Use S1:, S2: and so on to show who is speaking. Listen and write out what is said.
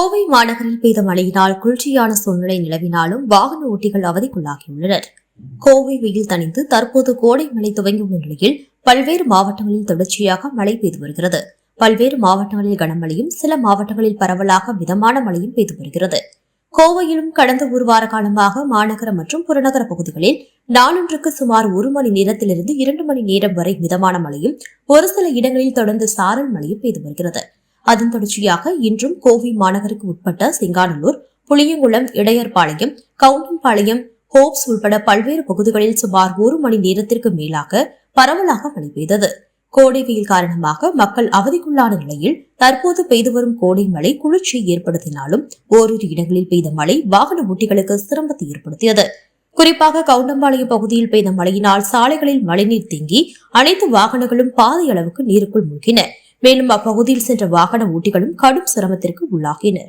S1: கோவை மாநகரில் பெய்த மழையினால் குளிர்ச்சியான சூழ்நிலை நிலவினாலும் வாகன ஓட்டிகள் அவதிக்குள்ளாகியுள்ளனர். கோவை வெயில் தணிந்து தற்போது கோடை மழை துவங்கியுள்ள நிலையில் பல்வேறு மாவட்டங்களில் தொடர்ச்சியாக மழை பெய்து வருகிறது. பல்வேறு மாவட்டங்களில் கனமழையும் சில மாவட்டங்களில் பரவலாக மிதமான மழையும் பெய்து வருகிறது. கோவையிலும் கடந்த ஒரு வார காலமாக மாநகர மற்றும் புறநகர பகுதிகளில் நாளொன்றுக்கு சுமார் 1 மணி நேரத்திலிருந்து 2 மணி நேரம் வரை மிதமான மழையும் ஒரு சில இடங்களில் தொடர்ந்து சாரல் மழையும் பெய்து வருகிறது. அதன் தொடர்ச்சியாக இன்றும் கோவை மாநகருக்கு உட்பட்ட சிங்காநல்லூர், புளியங்குளம், இடையர்பாளையம், கவுண்டம்பாளையம், ஹோப்ஸ் உட்பட பல்வேறு பகுதிகளில் சுமார் 1 மணி நேரத்திற்கு மேலாக பரவலாக மழை பெய்தது. கோடை வெயில் காரணமாக மக்கள் அவதிக்குள்ளான நிலையில் தற்போது பெய்து வரும் கோடை மழை குளிர்ச்சியை ஏற்படுத்தினாலும் ஓரிரு இடங்களில் பெய்த மழை வாகன ஓட்டிகளுக்கு சிரமத்தை ஏற்படுத்தியது. குறிப்பாக கவுண்டம்பாளையம் பகுதியில் பெய்த மழையினால் சாலைகளில் மழைநீர் தேங்கி அனைத்து வாகனங்களும் பாதி அளவுக்கு நீருக்குள் மூழ்கின. மேலும் அப்பகுதியில் சென்ற வாகன ஓட்டிகளும் கடும் சிரமத்திற்கு உள்ளாகினர்.